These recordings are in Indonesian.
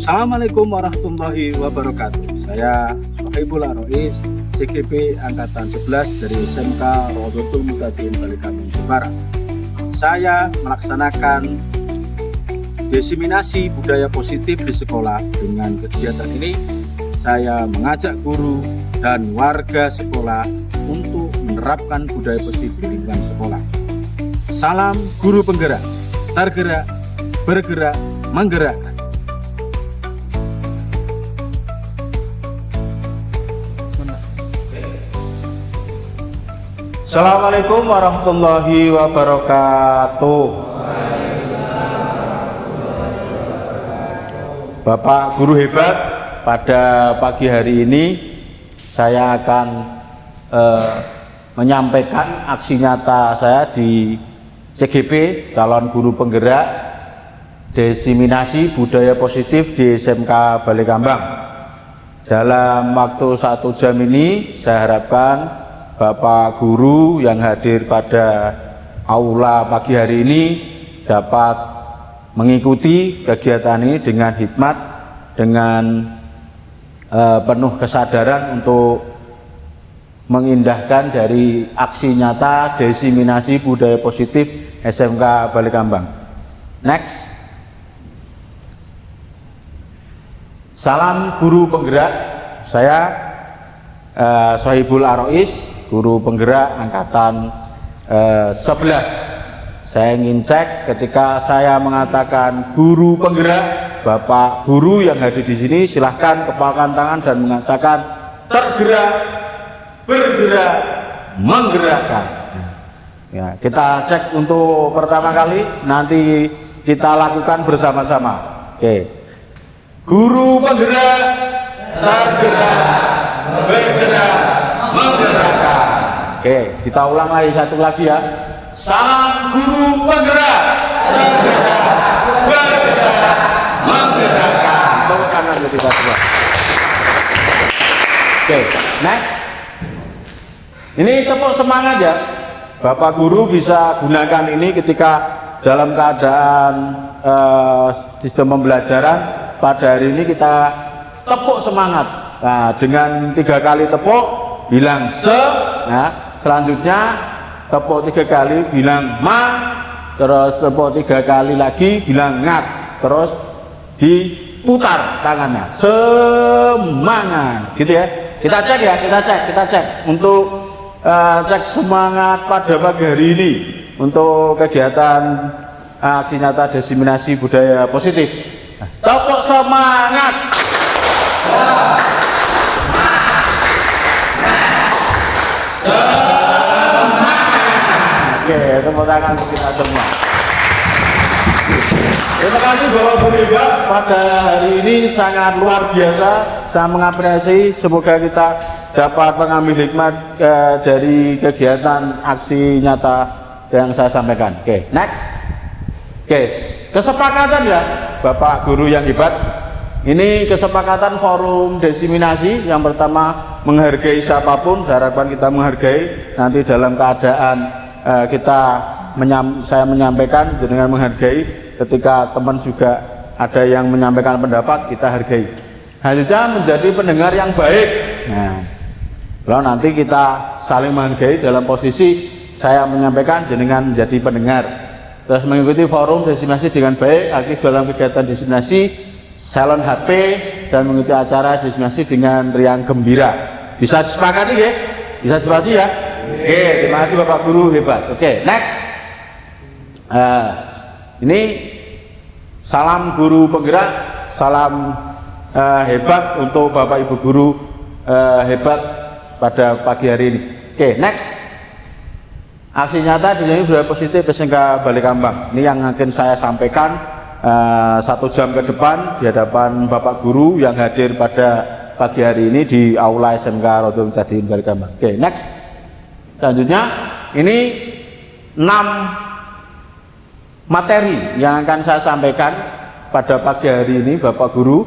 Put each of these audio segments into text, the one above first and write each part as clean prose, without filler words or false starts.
Assalamualaikum warahmatullahi wabarakatuh. Saya Sohibul Arois, CGP Angkatan 11 dari SMK Rodotul Mutadin Balikambang, Jawa Barat. Saya melaksanakan diseminasi budaya positif di sekolah. Dengan kegiatan ini, saya mengajak guru dan warga sekolah untuk menerapkan budaya positif di lingkungan sekolah. Salam guru penggerak, tergerak, bergerak, menggerakkan. Assalamualaikum warahmatullahi wabarakatuh. Bapak guru hebat, pada pagi hari ini saya akan menyampaikan aksi nyata saya di CGP calon guru penggerak diseminasi budaya positif di SMK Balikambang. Dalam waktu 1 jam ini saya harapkan Bapak guru yang hadir pada aula pagi hari ini dapat mengikuti kegiatan ini dengan hikmat, dengan penuh kesadaran untuk mengindahkan dari aksi nyata diseminasi budaya positif SMK Balikambang. Next. Salam guru penggerak. Saya Sohibul Arois, guru penggerak angkatan 11. Saya ingin cek ketika saya mengatakan guru penggerak, Bapak guru yang hadir di sini silahkan kepalkan tangan dan mengatakan tergerak, bergerak, menggerakkan. Ya, kita cek untuk pertama kali, nanti kita lakukan bersama-sama. Oke. Guru penggerak, tergerak, bergerak, menggerakkan. Oke, kita ulang lagi satu lagi ya. Salam guru penggerak, tergerak, bergerak, menggerakkan. Tepuk tangan untuk kita semua. Oke, next. Ini tepuk semangat ya. Bapak guru bisa gunakan ini ketika dalam keadaan sistem pembelajaran. Pada hari ini kita tepuk semangat. Nah, dengan 3 kali tepuk bilang se, nah, selanjutnya tepuk 3 kali bilang ma, terus tepuk 3 kali lagi bilang ngat, terus diputar tangannya, semangat, gitu ya. Kita cek ya, kita cek untuk cek semangat pada pagi hari ini untuk kegiatan aksi nyata diseminasi budaya positif. Tepuk semangat. Oke, tepuk tangan untuk kita semua. Terima kasih Bapak Guru Hebat, pada hari ini sangat luar biasa. Saya mengapresiasi, semoga kita dapat mengambil hikmat dari kegiatan aksi nyata yang saya sampaikan. Oke, next. Oke, kesepakatan ya Bapak Guru yang hebat. Ini kesepakatan forum diseminasi. Yang pertama, menghargai siapapun. Saya harapkan kita menghargai. Nanti dalam keadaan saya menyampaikan dengan menghargai, ketika teman juga ada yang menyampaikan pendapat, kita hargai. Selanjutnya menjadi pendengar yang baik. Nah, kalau nanti kita saling menghargai dalam posisi saya menyampaikan, dengan menjadi pendengar. Terus mengikuti forum diseminasi dengan baik, aktif dalam kegiatan diseminasi, salon HP, dan mengikuti acara diseminasi dengan riang gembira. Bisa disepakati ya? Bisa disepakati ya? Oke, terima kasih Bapak Guru hebat. Oke, next. Ini salam guru penggerak, salam hebat untuk Bapak Ibu Guru hebat pada pagi hari ini. Oke, next. Aksi nyata di budaya positif SMK Balikambang. Ini yang akan saya sampaikan 1 jam ke depan di hadapan Bapak Guru yang hadir pada pagi hari ini di aula SMK Rodotul Mutadin Balikambang. Oke, next. Selanjutnya, ini 6 materi yang akan saya sampaikan pada pagi hari ini Bapak Guru.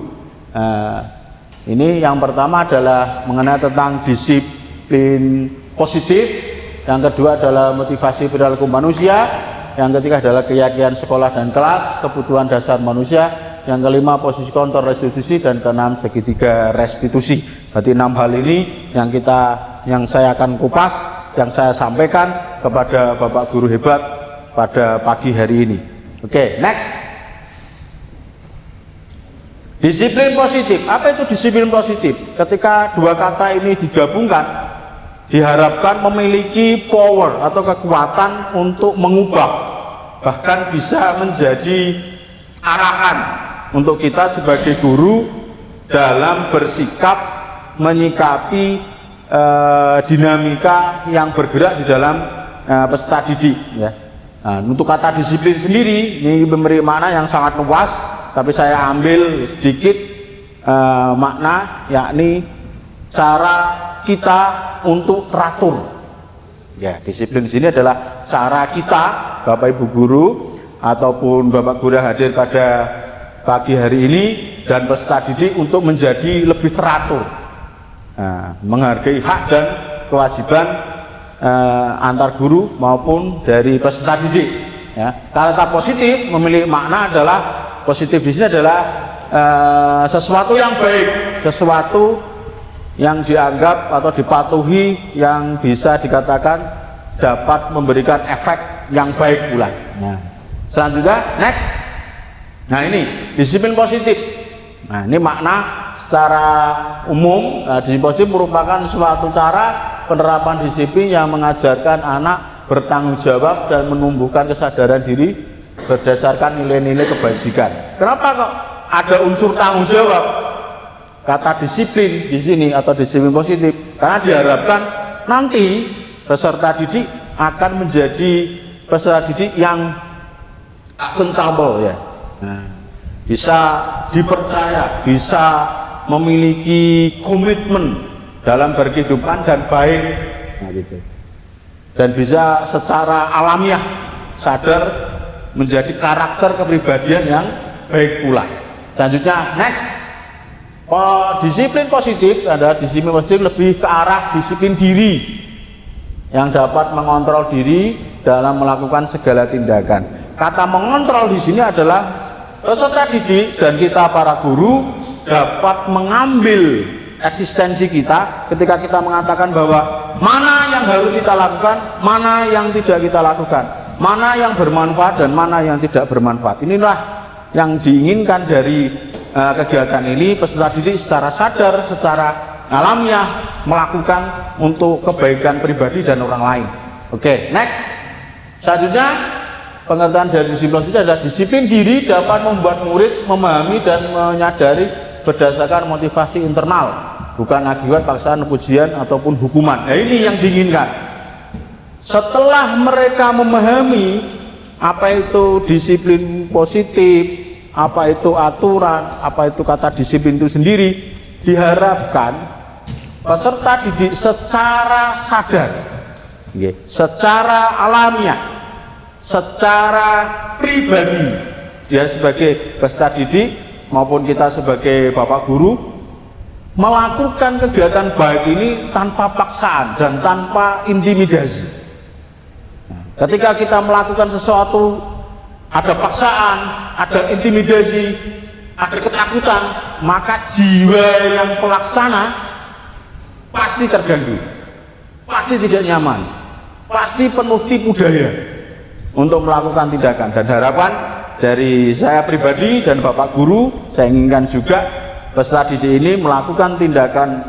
Ini yang pertama adalah mengenai tentang disiplin positif. Yang kedua adalah motivasi perilaku manusia. Yang ketiga adalah keyakinan sekolah dan kelas, kebutuhan dasar manusia. yang kelima posisi kontrol restitusi, dan keenam segitiga restitusi. Berarti 6 hal ini yang saya akan kupas, yang saya sampaikan kepada Bapak Guru hebat pada pagi hari ini. Oke, next. Disiplin positif. Apa itu disiplin positif? Ketika dua kata ini digabungkan, diharapkan memiliki power atau kekuatan untuk mengubah, bahkan bisa menjadi arahan untuk kita sebagai guru dalam bersikap menyikapi dinamika yang bergerak di dalam peserta didik, ya. Nah, untuk kata disiplin sendiri ini memberi makna yang sangat luas, tapi saya ambil sedikit makna, yakni cara kita untuk teratur. Ya, disiplin di sini adalah cara kita, Bapak Ibu guru ataupun Bapak guru hadir pada pagi hari ini dan peserta didik untuk menjadi lebih teratur, menghargai hak dan kewajiban antar guru maupun dari peserta didik. Ya, kata positif memiliki makna adalah positif di sini adalah sesuatu yang baik, sesuatu yang dianggap atau dipatuhi yang bisa dikatakan dapat memberikan efek yang baik pula. Nah, selanjutnya next. Nah, ini disiplin positif. Nah, ini makna secara umum. Disiplin positif merupakan suatu cara penerapan disiplin yang mengajarkan anak bertanggung jawab dan menumbuhkan kesadaran diri berdasarkan nilai-nilai kebajikan. Kenapa kok ada unsur tanggung jawab? Kata disiplin di sini atau disiplin positif, karena diharapkan nanti peserta didik akan menjadi peserta didik yang akuntabel, ya. Nah, bisa dipercaya, bisa memiliki komitmen dalam berkehidupan dan baik, nah, gitu. Dan bisa secara alamiah sadar menjadi karakter kepribadian yang baik pula. Selanjutnya next. Disiplin positif adalah disiplin positif lebih ke arah disiplin diri yang dapat mengontrol diri dalam melakukan segala tindakan. Kata mengontrol di sini adalah peserta didik dan kita para guru dapat mengambil eksistensi kita ketika kita mengatakan bahwa mana yang harus kita lakukan, mana yang tidak kita lakukan, mana yang bermanfaat dan mana yang tidak bermanfaat. Inilah yang diinginkan dari kegiatan ini. Peserta didik secara sadar, secara alamiah melakukan untuk kebaikan pribadi dan orang lain. Oke, next. Selanjutnya, pengertian dari disiplin itu adalah disiplin diri dapat membuat murid memahami dan menyadari berdasarkan motivasi internal, bukan akibat paksaan, pujian ataupun hukuman. Nah, ini yang diinginkan. Setelah mereka memahami apa itu disiplin positif, apa itu aturan, apa itu kata disiplin itu sendiri, diharapkan peserta didik secara sadar, secara alamiah, secara pribadi, dia sebagai peserta didik maupun kita sebagai bapak guru melakukan kegiatan baik ini tanpa paksaan dan tanpa intimidasi. Ketika kita melakukan sesuatu ada paksaan, ada intimidasi, ada ketakutan, maka jiwa yang pelaksana pasti terganggu, pasti tidak nyaman, pasti penuh tipu daya untuk melakukan tindakan. Dan harapan dari saya pribadi dan Bapak Guru, saya inginkan juga peserta didik ini melakukan tindakan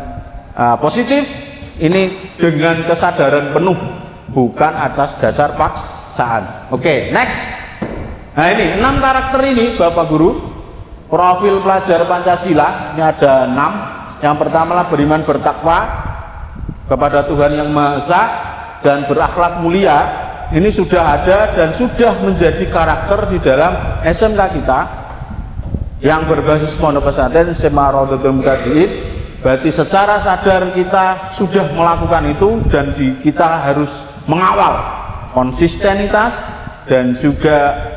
positif ini dengan kesadaran penuh, bukan atas dasar paksaan. Oke, next. Nah, ini 6 karakter ini Bapak Guru, profil pelajar Pancasila ini ada 6. Yang pertama adalah beriman bertakwa kepada Tuhan Yang Maha Esa dan berakhlak mulia. Ini sudah ada dan sudah menjadi karakter di dalam SMK kita yang berbasis pondok pesantren SMA Raudhatul Muqtadiin. Berarti secara sadar kita sudah melakukan itu dan kita harus mengawal konsistenitas dan juga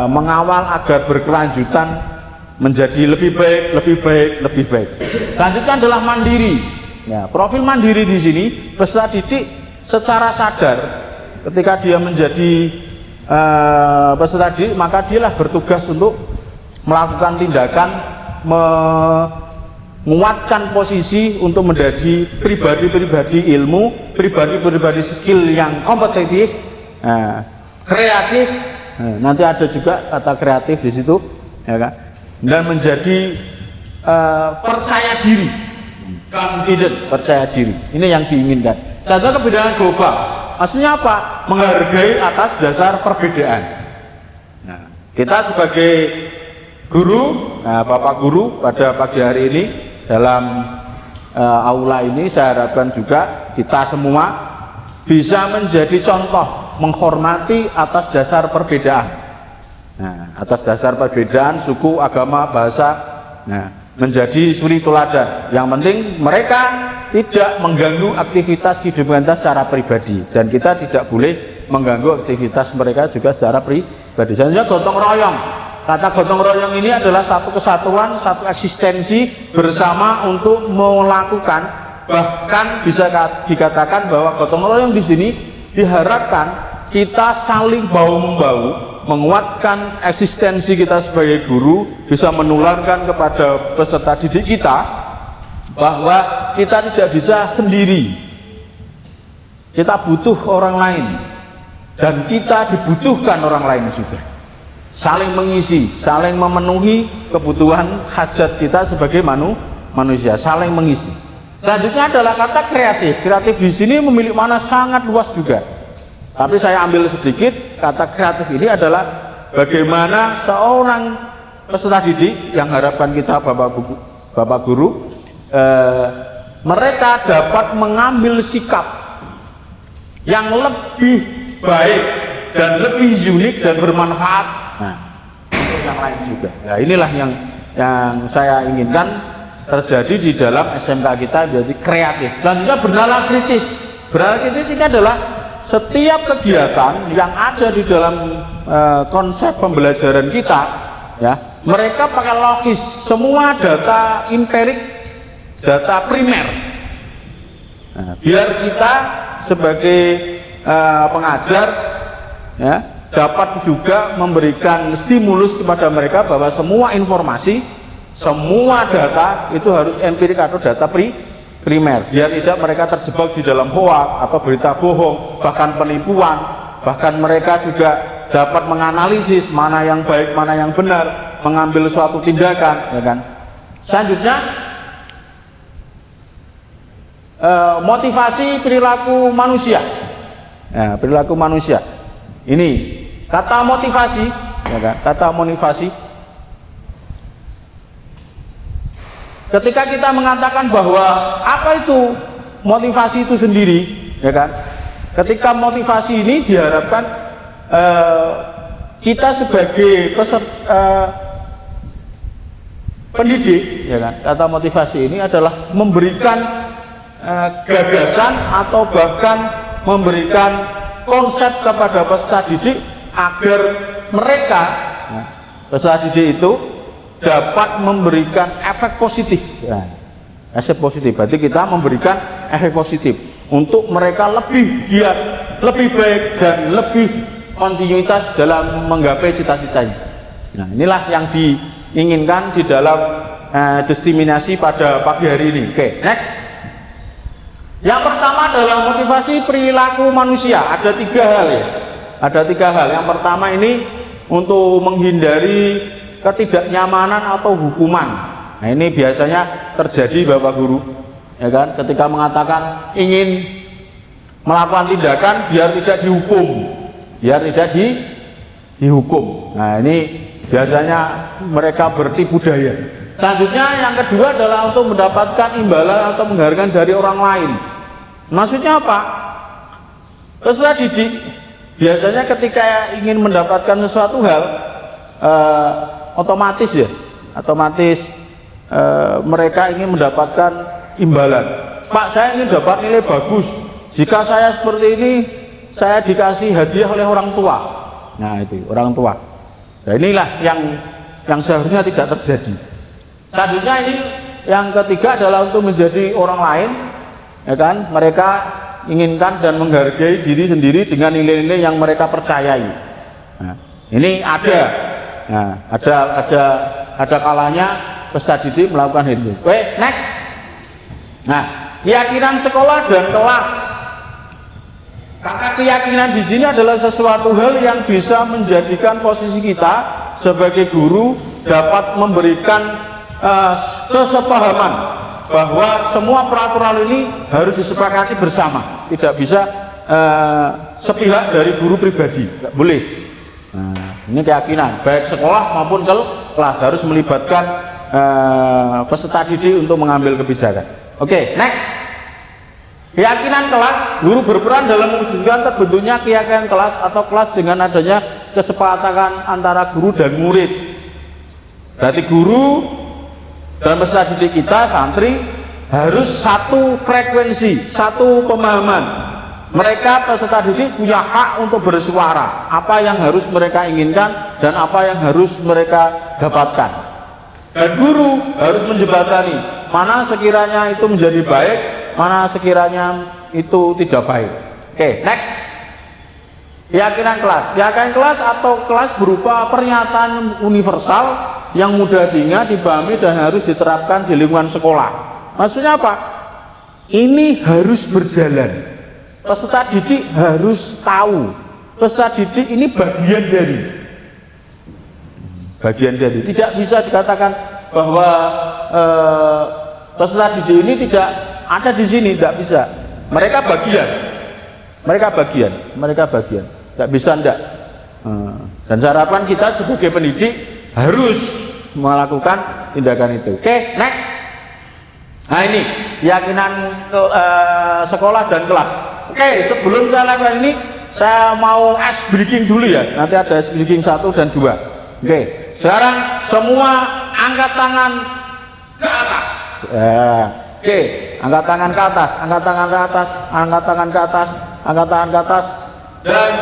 mengawal agar berkelanjutan menjadi lebih baik, lebih baik, lebih baik. Selanjutnya adalah mandiri. Ya, profil mandiri di sini peserta didik secara sadar ketika dia menjadi peserta didik, maka dialah bertugas untuk melakukan tindakan menguatkan posisi untuk menjadi pribadi-pribadi ilmu, pribadi-pribadi skill yang kompetitif, kreatif. Nanti ada juga kata kreatif di situ, ya kan? Dan menjadi percaya diri, confident, percaya diri. Ini yang diinginkan. Contoh kebidanan global, maksudnya apa? Menghargai atas dasar perbedaan. Nah, kita sebagai guru, Bapak Guru pada pagi hari ini dalam aula ini, saya harapkan juga kita semua bisa menjadi contoh menghormati atas dasar perbedaan. Nah, atas dasar perbedaan suku, agama, bahasa, menjadi suri teladan. Yang penting mereka tidak mengganggu aktivitas kehidupan kita secara pribadi, dan kita tidak boleh mengganggu aktivitas mereka juga secara pribadi. Selanjutnya gotong royong. Kata gotong royong ini adalah satu kesatuan, satu eksistensi bersama untuk melakukan, bahkan bisa dikatakan bahwa gotong royong di sini diharapkan kita saling bahu-membahu, menguatkan eksistensi kita sebagai guru, bisa menularkan kepada peserta didik kita bahwa kita tidak bisa sendiri, kita butuh orang lain, dan kita dibutuhkan orang lain juga. Saling mengisi, saling memenuhi kebutuhan hajat kita sebagai manusia, saling mengisi. Selanjutnya adalah kata kreatif. Kreatif di sini memiliki makna sangat luas juga. Tapi saya ambil sedikit, kata kreatif ini adalah bagaimana seorang peserta didik yang harapan kita Bapak Guru, mereka dapat mengambil sikap yang lebih baik dan lebih unik dan bermanfaat untuk yang lain juga. Nah, inilah yang saya inginkan terjadi di dalam SMK kita, jadi kreatif. Dan juga bernalar kritis. Bernalar kritis ini adalah setiap kegiatan yang ada di dalam konsep pembelajaran kita, ya, mereka pakai logis, semua data empirik, data primer. Nah, biar kita sebagai pengajar, ya, dapat juga memberikan stimulus kepada mereka bahwa semua informasi, semua data itu harus empirik atau data primer, biar tidak mereka terjebak di dalam hoak atau berita bohong, bahkan penipuan. Bahkan mereka juga dapat menganalisis mana yang baik, mana yang benar, mengambil suatu tindakan, ya kan. Selanjutnya motivasi perilaku manusia. Nah, perilaku manusia ini kata motivasi, ya kan? Kata motivasi, ketika kita mengatakan bahwa apa itu motivasi itu sendiri, ya kan? Ketika motivasi ini diharapkan kita sebagai pendidik, ya kan? Kata motivasi ini adalah memberikan gagasan atau bahkan memberikan konsep kepada peserta didik agar mereka, peserta didik itu dapat memberikan efek positif. Efek positif, berarti kita memberikan efek positif untuk mereka lebih giat, lebih baik, dan lebih kontinuitas dalam menggapai cita-citanya. Nah, inilah yang diinginkan di dalam destinasi pada pagi hari ini. Oke, next. Yang pertama adalah motivasi perilaku manusia. Ada 3 hal, ya. Ada 3 hal. Yang pertama ini untuk menghindari ketidaknyamanan atau hukuman. Nah, ini biasanya terjadi Bapak Guru, ya kan, ketika mengatakan ingin melakukan tindakan biar tidak dihukum, biar tidak dihukum. Nah, ini biasanya mereka bertipu daya. Selanjutnya yang kedua adalah untuk mendapatkan imbalan atau penghargaan dari orang lain. Maksudnya apa? Peserta didik biasanya ketika ingin mendapatkan sesuatu hal, otomatis mereka ingin mendapatkan imbalan. Pak, saya ingin dapat nilai bagus. Jika saya seperti ini, saya dikasih hadiah oleh orang tua. Nah, itu orang tua. Nah, inilah yang seharusnya tidak terjadi. Selanjutnya ini yang ketiga adalah untuk menjadi orang lain, ya kan? Mereka inginkan dan menghargai diri sendiri dengan nilai-nilai yang mereka percayai. Nah, ini ada Nah, ada kalanya peserta didik melakukan itu. Oke, next. Nah, keyakinan sekolah dan kelas. Kata keyakinan di sini adalah sesuatu hal yang bisa menjadikan posisi kita sebagai guru dapat memberikan kesepahaman bahwa semua peraturan ini harus disepakati bersama, tidak bisa sepihak dari guru pribadi, nggak boleh. Nah, ini keyakinan baik sekolah maupun kelas harus melibatkan peserta didik untuk mengambil kebijakan. Oke, next. Keyakinan kelas, guru berperan dalam mewujudkan terbentuknya keyakinan kelas atau kelas dengan adanya kesepakatan antara guru dan murid. Berarti guru dan peserta didik kita, santri, harus satu frekuensi, satu pemahaman. Mereka peserta didik punya hak untuk bersuara, apa yang harus mereka inginkan dan apa yang harus mereka dapatkan. Dan guru harus menjembatani mana sekiranya itu menjadi baik, mana sekiranya itu tidak baik. Oke, next. Keyakinan kelas. Keyakinan kelas atau kelas berupa pernyataan universal yang mudah diingat, dipahami dan harus diterapkan di lingkungan sekolah. Maksudnya apa? Ini harus berjalan. Peserta didik harus tahu. Peserta didik ini bagian dari. Tidak bisa dikatakan bahwa peserta didik ini tidak ada di sini, tidak bisa. Mereka bagian, tidak bisa enggak. Dan harapan kita sebagai pendidik harus melakukan tindakan itu. Oke, next. Nah ini keyakinan sekolah dan kelas. Oke, sebelum saya lakukan ini, saya mau ice breaking dulu ya. Nanti ada ice breaking 1 dan 2. Oke, sekarang semua angkat tangan ke atas. Oke, angkat tangan ke atas, angkat tangan ke atas, angkat tangan ke atas, angkat tangan ke atas, dan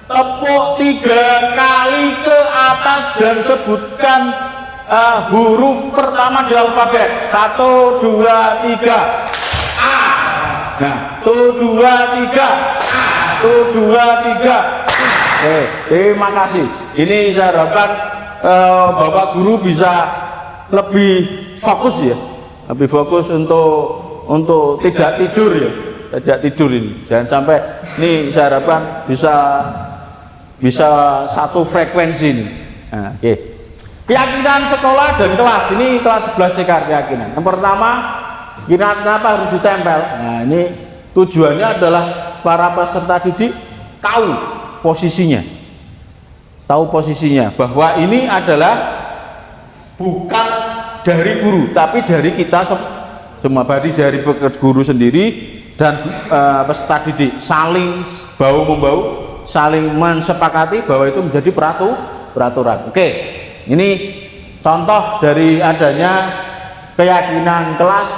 tepuk 3 kali ke atas dan sebutkan huruf pertama di alfabet. 1, 2, 3. A. Nah, 1, 2, 3. 1, 2, 3. Oke, terima kasih. Ini saya harapkan Bapak Guru bisa lebih fokus ya. Lebih fokus untuk tidak tidur ya, tidak tidur ini. Jangan sampai ini saya harapkan bisa satu frekuensi ini. Nah, oke. Keyakinan sekolah dan kelas, ini kelas 11 TK keyakinan. Yang pertama, kenapa harus ditempel? Nah, ini tujuannya adalah para peserta didik tahu posisinya, bahwa ini adalah bukan dari guru, tapi dari kita semua, dari guru sendiri dan peserta didik saling bahu membahu, saling mensepakati bahwa itu menjadi peraturan. Oke, ini contoh dari adanya keyakinan kelas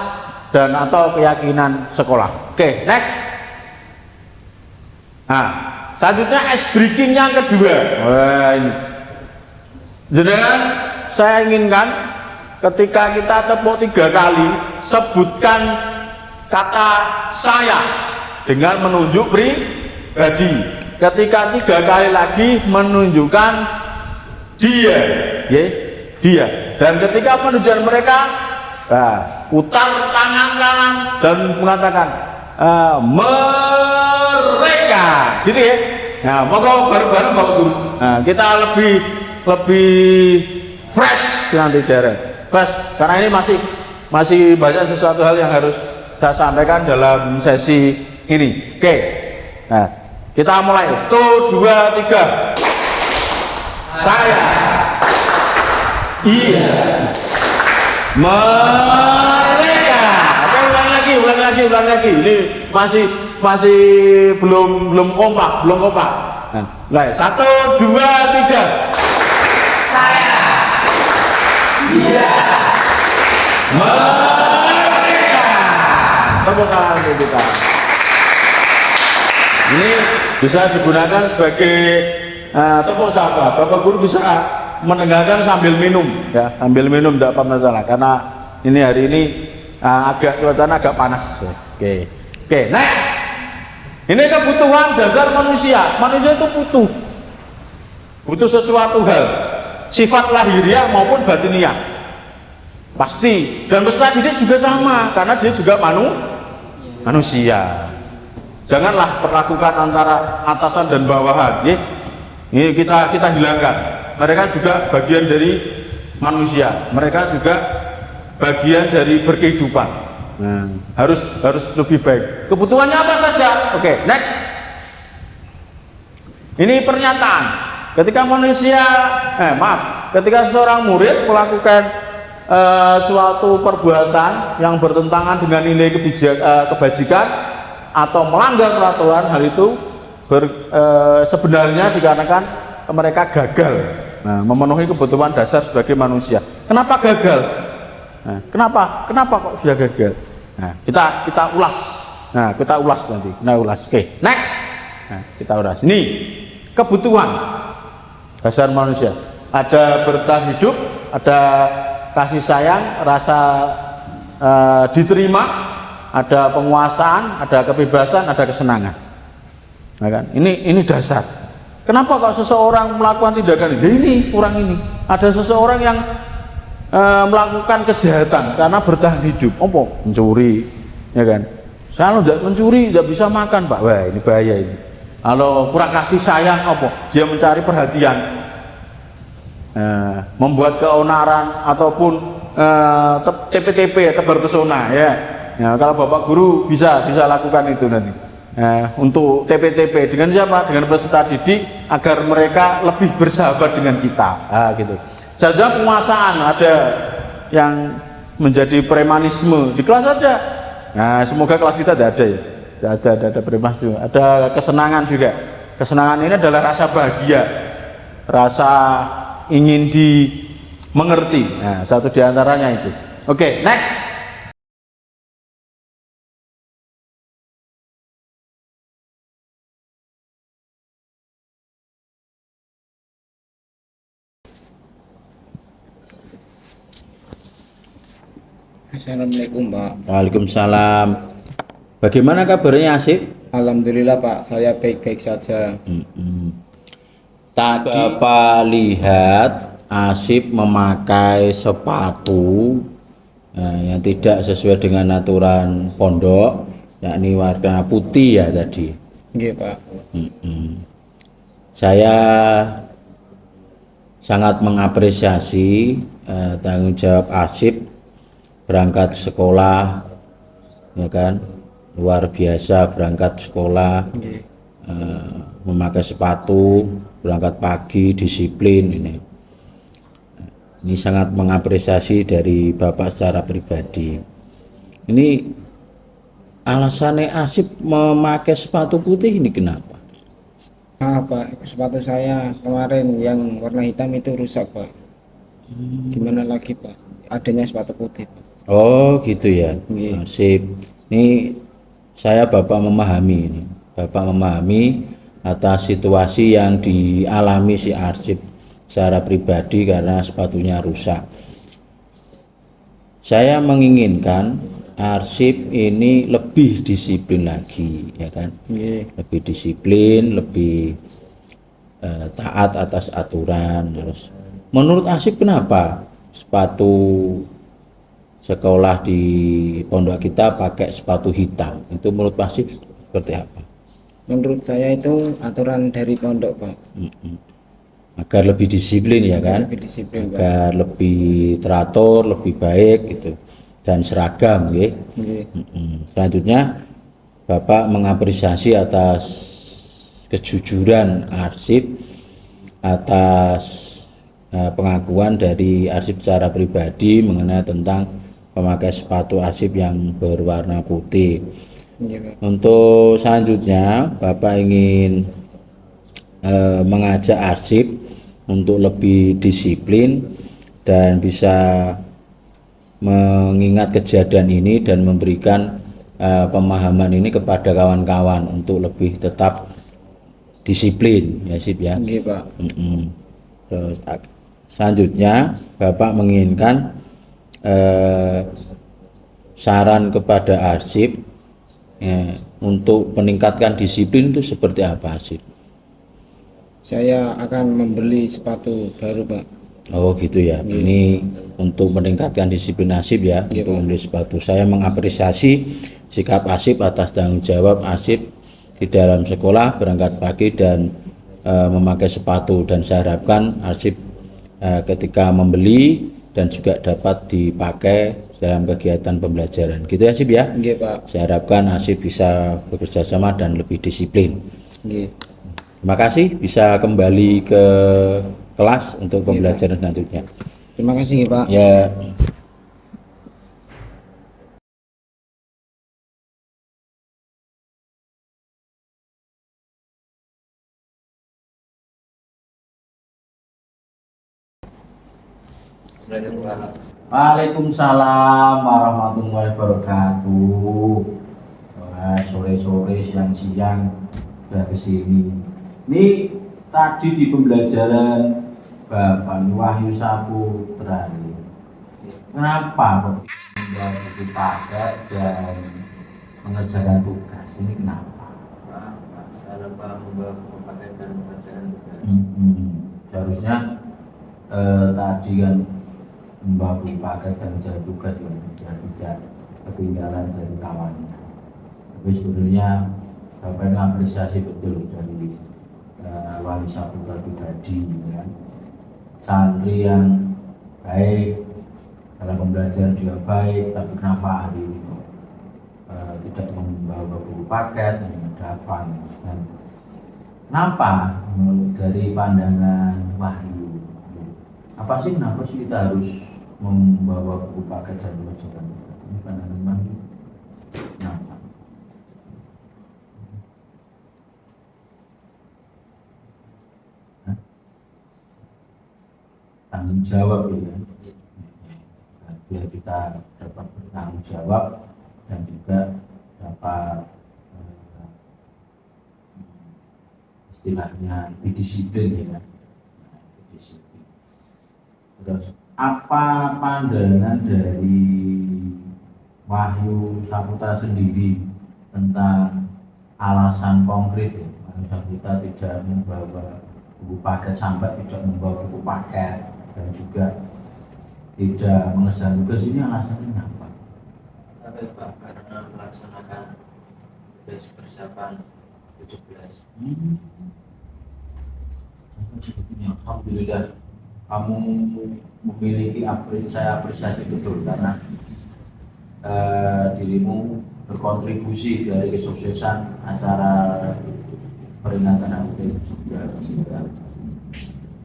dan atau keyakinan sekolah. Oke, next. Nah, selanjutnya ice breaking yang kedua. Wah, ini jenengan saya inginkan ketika kita tepuk 3 kali, sebutkan kata saya dengan menunjuk pribadi. Ketika 3 kali lagi menunjukkan dia, dia. Dan ketika penunjukan mereka, putar tangan kanan dan mengatakan mereka, gitu ya. Nah, monggo bareng-bareng Bapak Guru. Nah, kita lebih fresh nanti daerah. Karena ini masih banyak sesuatu hal yang harus saya sampaikan dalam sesi ini. Oke, nah kita mulai. 1, 2, 3. Saya, iya, mereka. Oke, ulang lagi. Ini masih belum kompak. Nah, mulai. 1, 2, 3. Iya, mereka. Tepuk tangan untuk kita. Ini bisa digunakan sebagai tepuk sapa. Bapak Guru bisa mendengarkan sambil minum, ya, sambil minum tidak apa masalah. Karena ini hari ini cuacanya agak panas. Oke, next. Ini kebutuhan dasar manusia. Manusia itu butuh sesuatu hal. sifat lahiriah maupun batiniah. Pasti. Dan peserta didik juga sama, karena dia juga manusia. Janganlah perlakukan antara atasan dan bawahan. Ini kita hilangkan. Mereka juga bagian dari manusia. Mereka juga bagian dari berkehidupan. Nah, harus lebih baik. Kebutuhannya apa saja? Oke, next. Ini pernyataan. Ketika seorang murid melakukan suatu perbuatan yang bertentangan dengan nilai kebajikan atau melanggar peraturan, hal itu sebenarnya dikarenakan mereka gagal memenuhi kebutuhan dasar sebagai manusia. Kenapa gagal? Nah, kenapa kok sudah gagal? Nah, kita ulas. Nah, kita ulas nanti. Oke, next. Nah, kita ulas. Ini kebutuhan dasar manusia. Ada bertahan hidup, ada kasih sayang, rasa diterima, ada penguasaan, ada kebebasan, ada kesenangan. Nah, kan? Ini dasar. Kenapa kok seseorang melakukan tindakan ini? Ini kurang ini. Ada seseorang yang melakukan kejahatan karena bertahan hidup. Mencuri, ya kan? Kalau tidak mencuri tidak bisa makan, Pak. Wah, ini bahaya ini. Kalau kurang kasih sayang, dia mencari perhatian, membuat keonaran ataupun TP-TP, tebar pesona, ya. Kalau Bapak Guru bisa lakukan itu nanti. Untuk TP-TP dengan siapa? Dengan peserta didik agar mereka lebih bersahabat dengan kita. Gitu. Saja penguasaan, ada yang menjadi premanisme di kelas ada. Nah, semoga kelas kita tidak ada ya. Tidak ada premanisme. Ada kesenangan juga. Kesenangan ini adalah rasa bahagia, rasa ingin dimengerti. Nah, satu diantaranya itu. Oke, next. Assalamualaikum Pak. Waalaikumsalam. Bagaimana kabarnya Asif? Alhamdulillah Pak, saya baik-baik saja. Tadi Bapak lihat Asif memakai sepatu yang tidak sesuai dengan aturan pondok, yakni warna putih ya tadi. Nggih Pak. Saya sangat mengapresiasi tanggung jawab Asif berangkat sekolah, ya kan, luar biasa berangkat sekolah, memakai sepatu, berangkat pagi, disiplin ini sangat mengapresiasi dari Bapak secara pribadi. Ini alasannya Asif memakai sepatu putih ini kenapa? Pak, sepatu saya kemarin yang warna hitam itu rusak Pak. Gimana lagi Pak? Adanya sepatu putih Pak. Oh gitu ya. Nggih. Sip. Ini saya Bapak memahami atas situasi yang dialami si Asif secara pribadi karena sepatunya rusak. Saya menginginkan Asif ini lebih disiplin lagi, ya kan? Nggih. Lebih disiplin, lebih taat atas aturan. Terus, menurut Asif kenapa sepatu sekolah di pondok kita pakai sepatu hitam? Itu menurut Pak Asif seperti apa? Menurut saya itu aturan dari pondok Pak. Agar lebih disiplin ya kan? Lebih disiplin Pak. Agar lebih teratur, lebih baik gitu dan seragam ya. Selanjutnya Bapak mengapresiasi atas kejujuran Asif, atas pengakuan dari Asif secara pribadi mengenai tentang memakai sepatu Asif yang berwarna putih. Nggih Pak. Untuk selanjutnya Bapak ingin mengajak Asif untuk lebih disiplin dan bisa mengingat kejadian ini dan memberikan pemahaman ini kepada kawan-kawan untuk lebih tetap disiplin ya Asif ya. Nggih Pak. Terus selanjutnya Bapak menginginkan saran kepada Asif untuk meningkatkan disiplin itu seperti apa Asif? Saya akan membeli sepatu baru Pak. Oh gitu ya. Ini untuk meningkatkan disiplin Asip ya, untuk membeli sepatu. Saya mengapresiasi sikap Asip atas tanggung jawab Asip di dalam sekolah, berangkat pagi dan memakai sepatu, dan saya harapkan Asip ketika membeli dan juga dapat dipakai dalam kegiatan pembelajaran. Gitu ya Asip ya. Nggih, Pak. Saya harapkan Asip bisa bekerja sama dan lebih disiplin. Nggih. Terima kasih, bisa kembali ke kelas untuk pembelajaran selanjutnya. Terima kasih nggih, Pak. Ya. Waalaikumsalam warahmatullahi wabarakatuh. Wah, sore-sore, siang-siang udah kesini. Ini tadi di pembelajaran Bapak Wahyu Saputra. Kenapa kok membawa buku paket dan mengerjakan tugas? Ini kenapa? Saya lupa membawa buku paket dan mengerjakan tugas. Seharusnya tadi kan membawa buku paket dan mengerjakan tugas ya, tidak ketinggalan dari kawannya. Tapi sebenarnya Bapak ini apresiasi betul dari Wali Saputra pribadi, ya. Santri yang baik, dalam pembelajaran juga baik, tapi kenapa hari ini tidak membawa buku paket dan hadapan? Kenapa? Dari pandangan Wahyu, apa sih kenapa sih kita harus membawa buku paket dan mengerjakan tugas? Ini pandangan Wahyu. Kenapa? Tanggung jawab ya kan? Biar kita dapat bertanggung jawab dan juga dapat istilahnya lebih disiplin ya kan? Disiplin. Terus apa pandangan dari Wahyu Saputra sendiri tentang alasan konkret ya? Wahyu Saputra tidak membawa buku paket sampai tidak membawa buku paket dan juga tidak mengerjakan tugas, ini alasannya apa? Tapi Pak, karena melaksanakan tugas persiapan 17. Alhamdulillah kamu memiliki saya apresiasi betul karena dirimu berkontribusi dari kesuksesan acara peringatan HUT juga.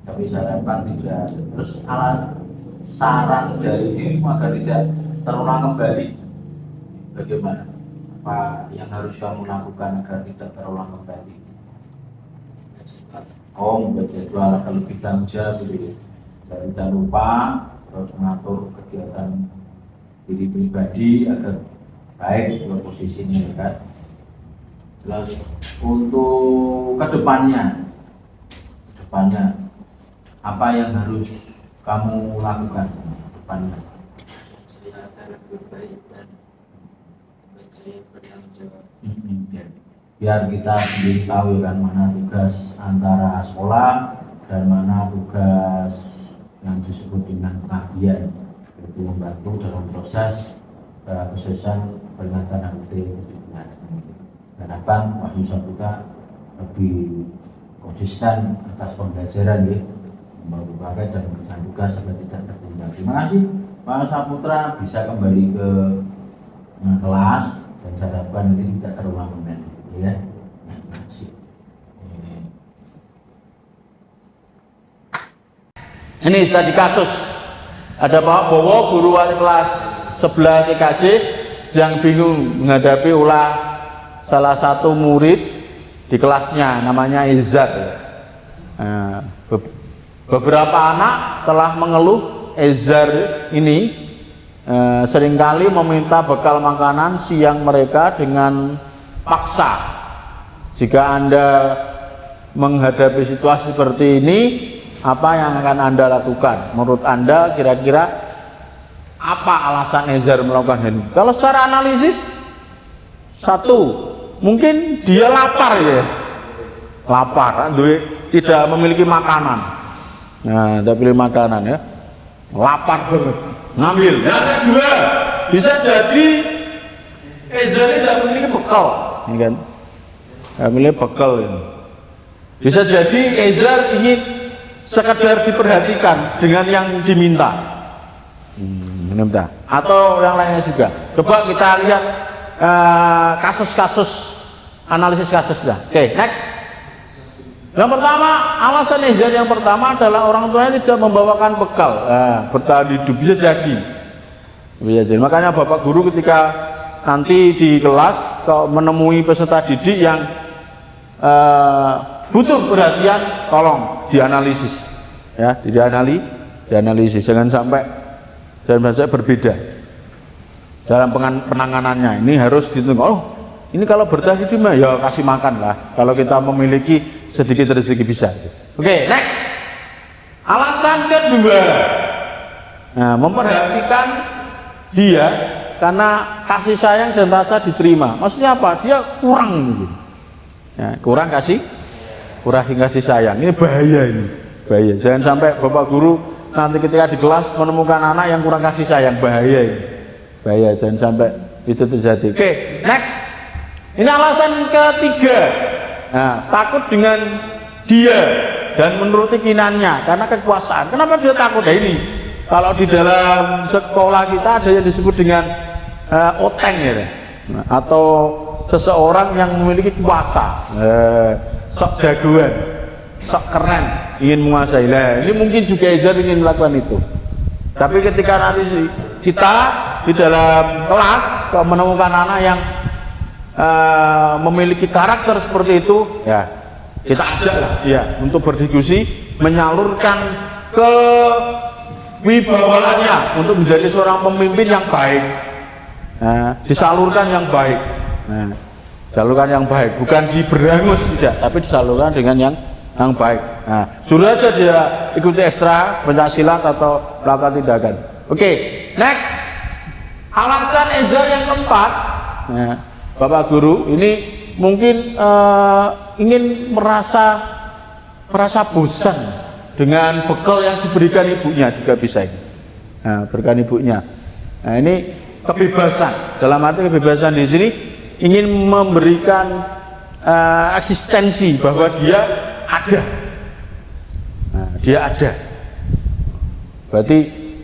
Tapi saya harapkan tidak, terus saran dari dirimu agar tidak terulang kembali, bagaimana? Apa yang harus kamu lakukan agar tidak terulang kembali? Oh, membuat jadwal akan lebih tanggung jawab gitu. Dan tidak lupa terus mengatur kegiatan diri pribadi agar baik dalam posisinya ya kan. Terus untuk kedepannya apa yang harus kamu lakukan depannya? Saya akan lebih baik dan saya bertanggung jawab. Biar kita sendiri tahu ya kan, mana tugas antara sekolah dan mana tugas yang disebut dengan pengabdian, yaitu membantu dalam proses kesuksesan peringatan HUT 17. Harapan Wahyu Saputra lebih konsisten atas pembelajaran ya, membawa paket dan mengerjakan tugas agar tidak tertinggal. Terima kasih Pak Saputra, bisa kembali ke kelas dan saya harapkan ini tidak terulang kembali ya. Terima kasih. Ini studi kasus. Ada Pak Bowo, guru wali kelas 11 EKJ, sedang bingung menghadapi ulah salah satu murid di kelasnya, namanya Izar. Beberapa anak telah mengeluh Izar ini seringkali meminta bekal makanan siang mereka dengan paksa. Jika Anda menghadapi situasi seperti ini, apa yang akan Anda lakukan? Menurut Anda kira-kira apa alasan Izar melakukan ini? Kalau secara analisis, satu, mungkin dia lapar ya, lapar, tidak memiliki makanan. Nah, tidak pilih makanan ya. Lapar banget. Ngambil. Yang kedua, bisa jadi Ezra ini tidak memiliki bekal, ini kan? Tidak memiliki bekal ini. Bisa jadi Ezra ingin sekedar diperhatikan dengan yang diminta. Atau yang lainnya juga. Coba kita lihat kasus-kasus, analisis kasus dah. Oke, next. Yang pertama, alasan Ezra yang pertama adalah orang tuanya tidak membawakan bekal, bertahan hidup. Bisa jadi. Makanya Bapak Guru ketika nanti di kelas kalau menemui peserta didik yang butuh perhatian, tolong dianalisis, ya, dianalisis. Jangan sampai berbeda dalam penanganannya. Ini harus ditunggu. Oh, ini kalau bertahan hidup ya kasih makan lah. Kalau kita memiliki sedikit rezeki bisa. Oke, next. Alasan kedua, nah, memperhatikan dia karena kasih sayang dan rasa diterima. Maksudnya apa? Dia kurang gitu. Ya, kurang kasih sayang. Ini bahaya ini. Bahaya. Jangan sampai Bapak Guru nanti ketika di kelas menemukan anak yang kurang kasih sayang. Bahaya ini. Bahaya. Jangan sampai itu terjadi. Oke, next. Ini alasan ketiga. Nah, takut dengan dia dan menuruti kinannya karena kekuasaan. Kenapa dia takut? Nah, ini kalau di dalam sekolah kita ada yang disebut dengan oteng ya, atau seseorang yang memiliki kuasa, sok jagoan, sok keren, ingin menguasai. Nah, ini mungkin juga Ezra ingin melakukan itu. Tapi ketika nanti kita di dalam kelas kalau menemukan anak yang memiliki karakter seperti itu, ya kita ajaklah dia untuk berdiskusi, menyalurkan kewibawaannya untuk menjadi seorang pemimpin yang baik. Disalurkan yang baik. Salurkan yang baik, bukan diberangus tidak, tapi disalurkan dengan yang baik. Suruh aja dia ikuti ekstra, pencaksilat atau melakukan tindakan. Oke, next. Alasan Ezra yang keempat, Bapak Guru ini mungkin ingin merasa bosan dengan bekal yang diberikan ibunya, juga bisa ini. Berikan ibunya. Nah, ini kebebasan. Dalam arti kebebasan di sini ingin memberikan eksistensi bahwa dia ada. Dia ada. Berarti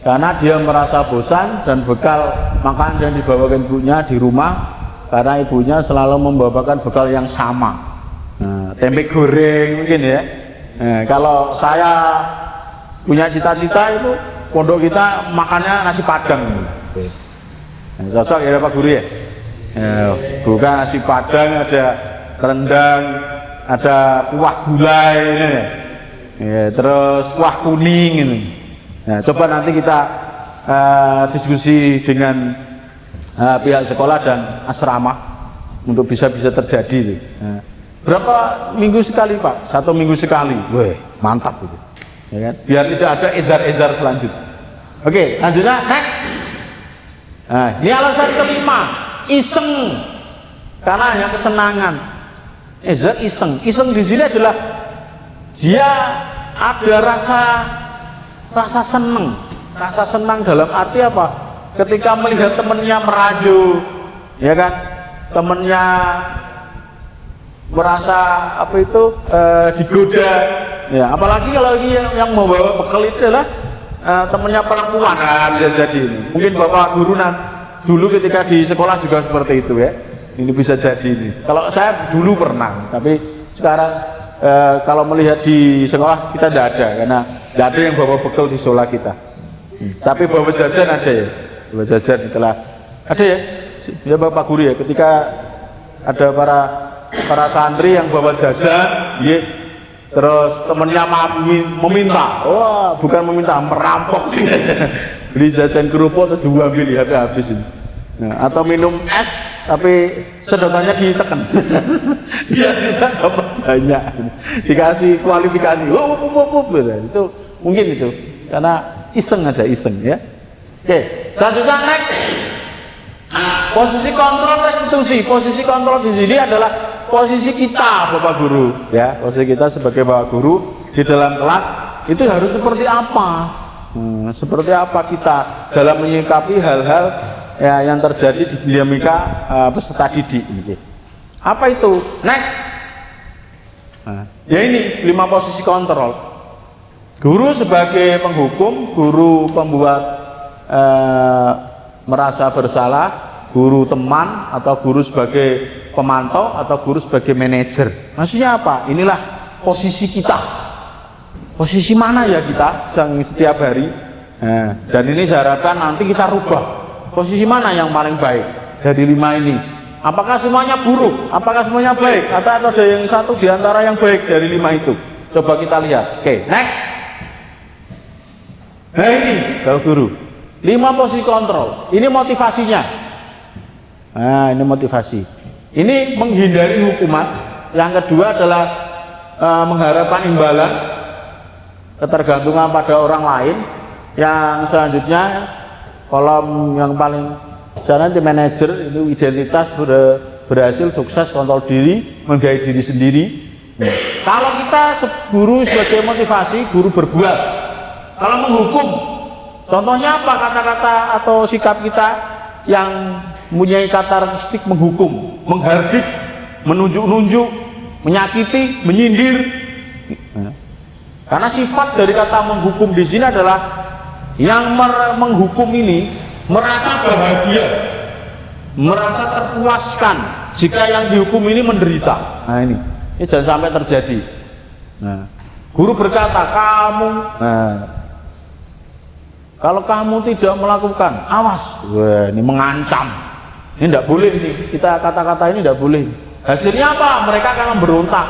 karena dia merasa bosan dan bekal makanan yang dibawakan ibunya di rumah, karena ibunya selalu membawakan bekal yang sama. Tempe goreng mungkin ya. Kalau saya punya cita-cita itu pondok kita makannya nasi padang. Cocok ya Pak Guru ya. Bukan nasi padang, ada rendang, ada kuah gulai ini. Terus kuah kuning ini. Nah, coba nanti kita diskusi dengan pihak sekolah dan asrama untuk bisa terjadi itu. Berapa minggu sekali Pak? 1 minggu sekali. Weh, mantap gitu. Ya kan? Biar tidak ada ezar-ezar selanjutnya. Oke, lanjutnya next. Nah, ini alasan kelima, iseng. Karena hanya kesenangan. Ezar iseng. Iseng di sini adalah dia ada rasa senang. Rasa senang dalam arti apa? Ketika melihat temannya merajuk, ya kan, temannya merasa apa itu digoda, ya. Apalagi kalau yang membawa bekal itu adalah temannya perempuan, bisa jadi ini. Mungkin Bapak Guru dulu ketika di sekolah juga seperti itu ya. Ini bisa jadi ini. Kalau saya dulu pernah, tapi sekarang kalau melihat di sekolah kita tidak ada, karena tidak ada yang bawa bekal di sekolah kita. Tapi bawa jajan ada ya. Bawa jajan itulah ada ya Bapak Guru ya, ketika ada para santri yang bawa jajan, ya, terus temennya meminta, wah bukan meminta, merampok sih, beli jajan kerupuk terus diambil ya, habis ini. Nah, atau minum es tapi sedotannya ditekan, biar tidak dapat banyak, dikasih kualifikasi, itu mungkin itu karena iseng aja, iseng ya. Oke, selanjutnya next. Posisi kontrol restitusi. Posisi kontrol di sini adalah posisi kita Bapak Guru ya, posisi kita sebagai Bapak Guru di dalam kelas. itu harus seperti apa? Seperti apa kita dalam menyikapi hal-hal ya, yang terjadi di dinamika peserta didik ini. Apa itu? Next. Ya ini 5 posisi kontrol. Guru sebagai penghukum, guru pembuat merasa bersalah, guru teman atau guru sebagai pemantau atau guru sebagai manajer. Maksudnya apa? Inilah posisi kita. Posisi mana ya kita yang setiap hari? Dan ini saya harapkan nanti kita rubah. Posisi mana yang paling baik dari 5 ini? Apakah semuanya buruk? Apakah semuanya baik? Atau ada yang satu di antara yang baik dari 5 itu? Coba kita lihat. Oke, next. Nah ini, Bapak Guru, 5 posisi kontrol. Ini motivasinya. Nah, ini motivasi. Ini menghindari hukuman. Yang kedua adalah mengharapkan imbalan, ketergantungan pada orang lain. Yang selanjutnya kolom yang paling sana di manajer itu identitas berhasil sukses kontrol diri, menggait diri sendiri. Kalau kita guru sebagai motivasi, guru berbuat. Kalau menghukum, contohnya apa kata-kata atau sikap kita yang mempunyai karakteristik menghukum, menghardik, menunjuk-nunjuk, menyakiti, menyindir. Karena sifat dari kata menghukum di sini adalah yang menghukum ini merasa bahagia, merasa terpuaskan jika yang dihukum ini menderita. Nah ini jangan sampai terjadi. Nah, guru berkata kamu, kalau kamu tidak melakukan, awas. Wah, ini mengancam. Ini tidak boleh nih. Kita kata-kata ini tidak boleh. Hasilnya apa? Mereka akan memberontak,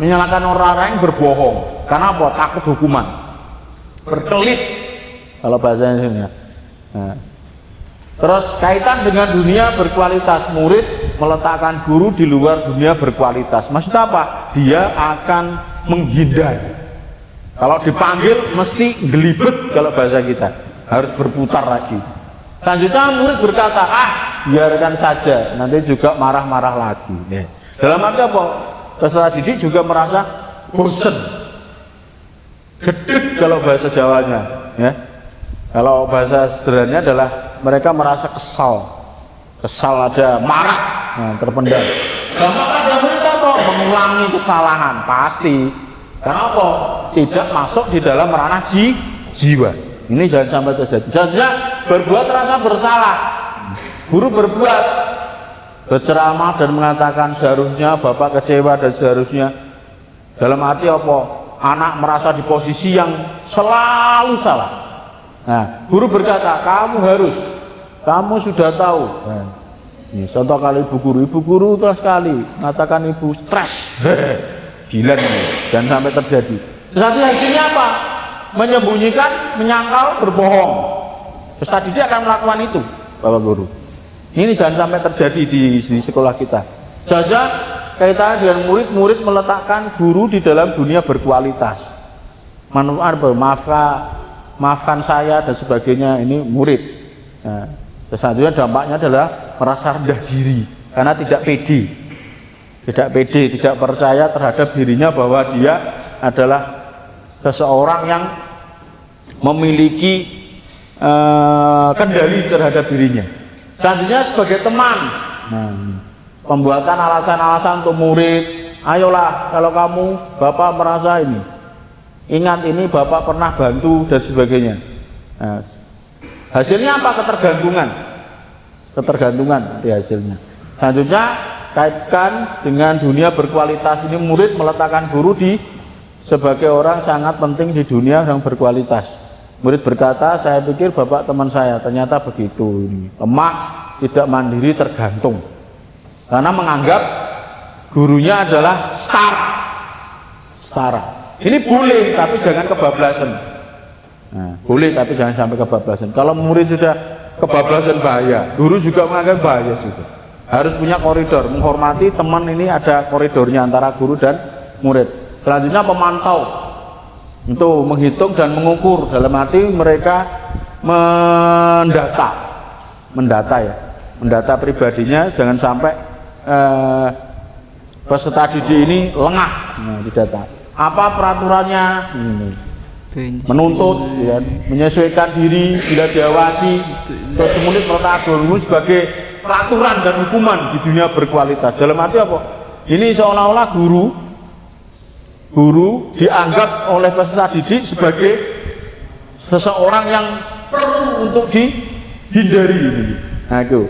menyalahkan orang lain, berbohong. Karena apa? Takut hukuman. Berkelit. Kalau bahasanya sini ya. Nah. Terus kaitan dengan dunia berkualitas, murid meletakkan guru di luar dunia berkualitas. Maksudnya apa? Dia akan menghindar. Kalau dipanggil mesti gelibet, kalau bahasa kita harus berputar lagi. Selanjutnya murid berkata, biarkan saja, nanti juga marah-marah lagi. Dalam arti apa? Peserta didik juga merasa bosen, gedeg kalau bahasa Jawanya. Ya. Kalau bahasa sederhananya adalah mereka merasa kesal ada marah, terpendam. Gampang ada mereka kok mengulangi kesalahan pasti. Karena apa? Tidak masuk di dalam ranah jiwa. Ini jangan sampai terjadi. Selanjutnya berbuat rasa bersalah. Guru berbuat berceramah dan mengatakan seharusnya bapak kecewa dan seharusnya dalam arti apa? Anak merasa di posisi yang selalu salah. Nah, guru berkata kamu sudah tahu. Nah, ini contoh kali ibu guru terus sekali mengatakan ibu stres. Gila nih, dan sampai terjadi. Terus hasilnya apa? Menyembunyikan, menyangkal, berbohong. Peserta didik akan melakukan itu, Bapak Guru. Ini jangan sampai terjadi di sekolah kita. Saja kaitannya dengan murid meletakkan guru di dalam dunia berkualitas. Maafkan saya dan sebagainya, ini murid. Nah, selanjutnya dampaknya adalah merasa rendah diri karena tidak pede, tidak percaya terhadap dirinya bahwa dia adalah seseorang yang memiliki kendali terhadap dirinya. Selanjutnya sebagai teman, pembuatan alasan-alasan untuk murid. Ayolah, kalau kamu bapak merasa ini, ingat ini bapak pernah bantu dan sebagainya. Nah, hasilnya apa? Ketergantungan itu hasilnya. Selanjutnya kaitkan dengan dunia berkualitas ini, murid meletakkan guru sebagai orang sangat penting di dunia yang berkualitas. Murid berkata, saya pikir bapak teman saya, ternyata begitu. Ini lemah, tidak mandiri, tergantung. Karena menganggap gurunya adalah setara. Ini boleh, tapi jangan kebablasan. Nah, boleh, tapi jangan sampai kebablasan. Kalau murid sudah kebablasan bahaya, guru juga menganggap bahaya juga. Harus punya koridor, menghormati teman ini ada koridornya antara guru dan murid. Selanjutnya pemantau. Untuk menghitung dan mengukur, dalam arti mereka mendata pribadinya, jangan sampai peserta didik ini lengah. Didata apa peraturannya, menuntut, ya, menyesuaikan diri bila diawasi, terus kemudian meletakkan guru sebagai peraturan dan hukuman di dunia berkualitas. Dalam arti apa? Ini seolah-olah guru dianggap oleh peserta didik sebagai seseorang yang perlu untuk dihindari. Nah itu.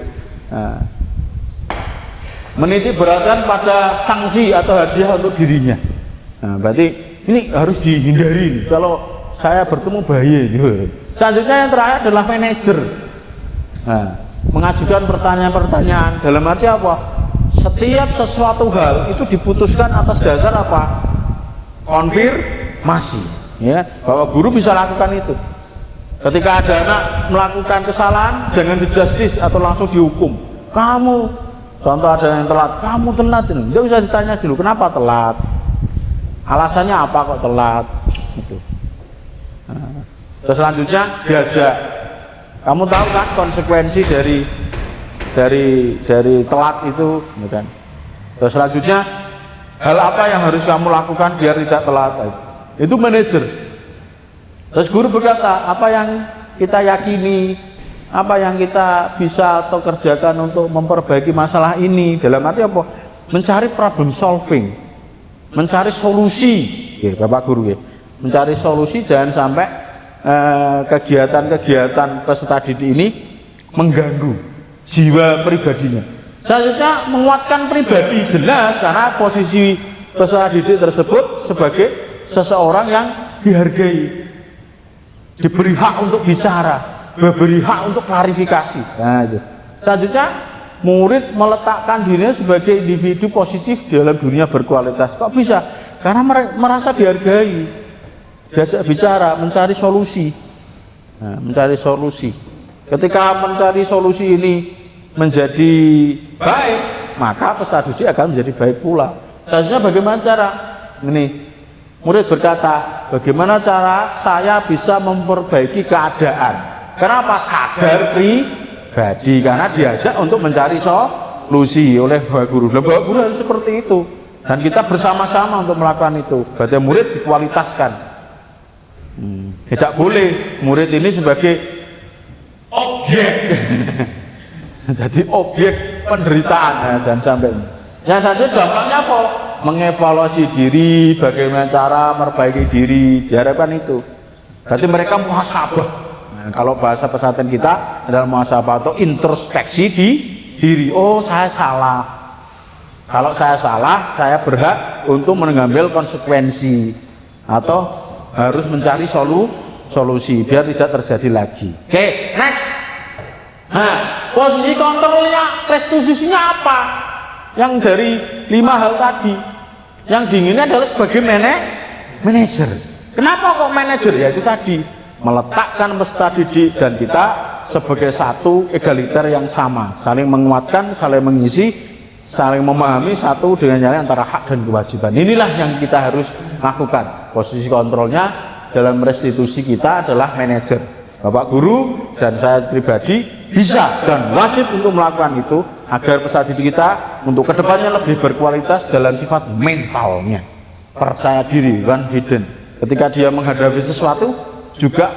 Nah, menitik beratkan pada sanksi atau hadiah untuk dirinya. Nah, berarti ini harus dihindari. Kalau saya bertemu bahaya. Selanjutnya yang terakhir adalah manajer. Nah, mengajukan pertanyaan-pertanyaan. Dalam arti apa? Setiap sesuatu hal itu diputuskan atas dasar apa? Konfirmasi. Ya, bahwa guru bisa lakukan itu. Ketika ada anak melakukan kesalahan, jangan di-justice atau langsung dihukum. Kamu, contoh ada yang telat, kamu telat ini. Dia bisa ditanya dulu, kenapa telat? Alasannya apa kok telat? Gitu. Nah, terus selanjutnya diajak. Kamu tahu kan konsekuensi dari telat itu, kan? Terus selanjutnya hal apa yang harus kamu lakukan biar tidak telat? Itu manajer. Terus guru berkata, apa yang kita yakini, apa yang kita bisa atau kerjakan untuk memperbaiki masalah ini. Dalam arti apa? Mencari problem solving, mencari solusi, ya, Bapak Guru ya. Mencari solusi, jangan sampai kegiatan-kegiatan peserta didik ini mengganggu jiwa pribadinya. Selanjutnya menguatkan pribadi, jelas karena posisi peserta didik tersebut sebagai seseorang yang dihargai, diberi hak untuk bicara, diberi hak untuk klarifikasi. Nah, itu. Selanjutnya murid meletakkan dirinya sebagai individu positif dalam dunia berkualitas. Kok bisa? Karena merasa dihargai, diajak bicara, mencari solusi. Nah, mencari solusi. Ketika mencari solusi ini menjadi baik, maka peserta didik akan menjadi baik pula. Selanjutnya bagaimana cara? Ini murid berkata, bagaimana cara saya bisa memperbaiki keadaan? Kenapa? Sadar pribadi, karena diajak untuk mencari solusi oleh Bapak Guru. Bapak Guru harus seperti itu, dan kita bersama-sama untuk melakukan itu. Berarti murid dikualitaskan. Tidak boleh murid ini sebagai objek, jadi objek penderitaan. Nah, jangan sampai. Yang satu dampaknya apa? Mengevaluasi diri, bagaimana cara memperbaiki diri, diharapkan itu. Berarti mereka muhasabah. Nah, kalau bahasa pesantren kita adalah muhasabah atau introspeksi di diri. Oh, saya salah. Kalau saya salah, saya berhak untuk mengambil konsekuensi atau harus mencari solusi biar tidak terjadi lagi. Oke, next. Nah, posisi kontrolnya, restitusinya apa? Yang dari 5 hal tadi, yang diinginnya adalah sebagai manajer. Kenapa kok manajer? Ya itu tadi, meletakkan peserta didik dan kita sebagai satu egaliter yang sama, saling menguatkan, saling mengisi, saling memahami satu dengan yang lain antara hak dan kewajiban. Inilah yang kita harus lakukan. Posisi kontrolnya dalam restitusi kita adalah manajer. Bapak Guru dan saya pribadi bisa dan wajib untuk melakukan itu agar peserta didik kita untuk kedepannya lebih berkualitas dalam sifat mentalnya, percaya diri, confident. Ketika dia menghadapi sesuatu juga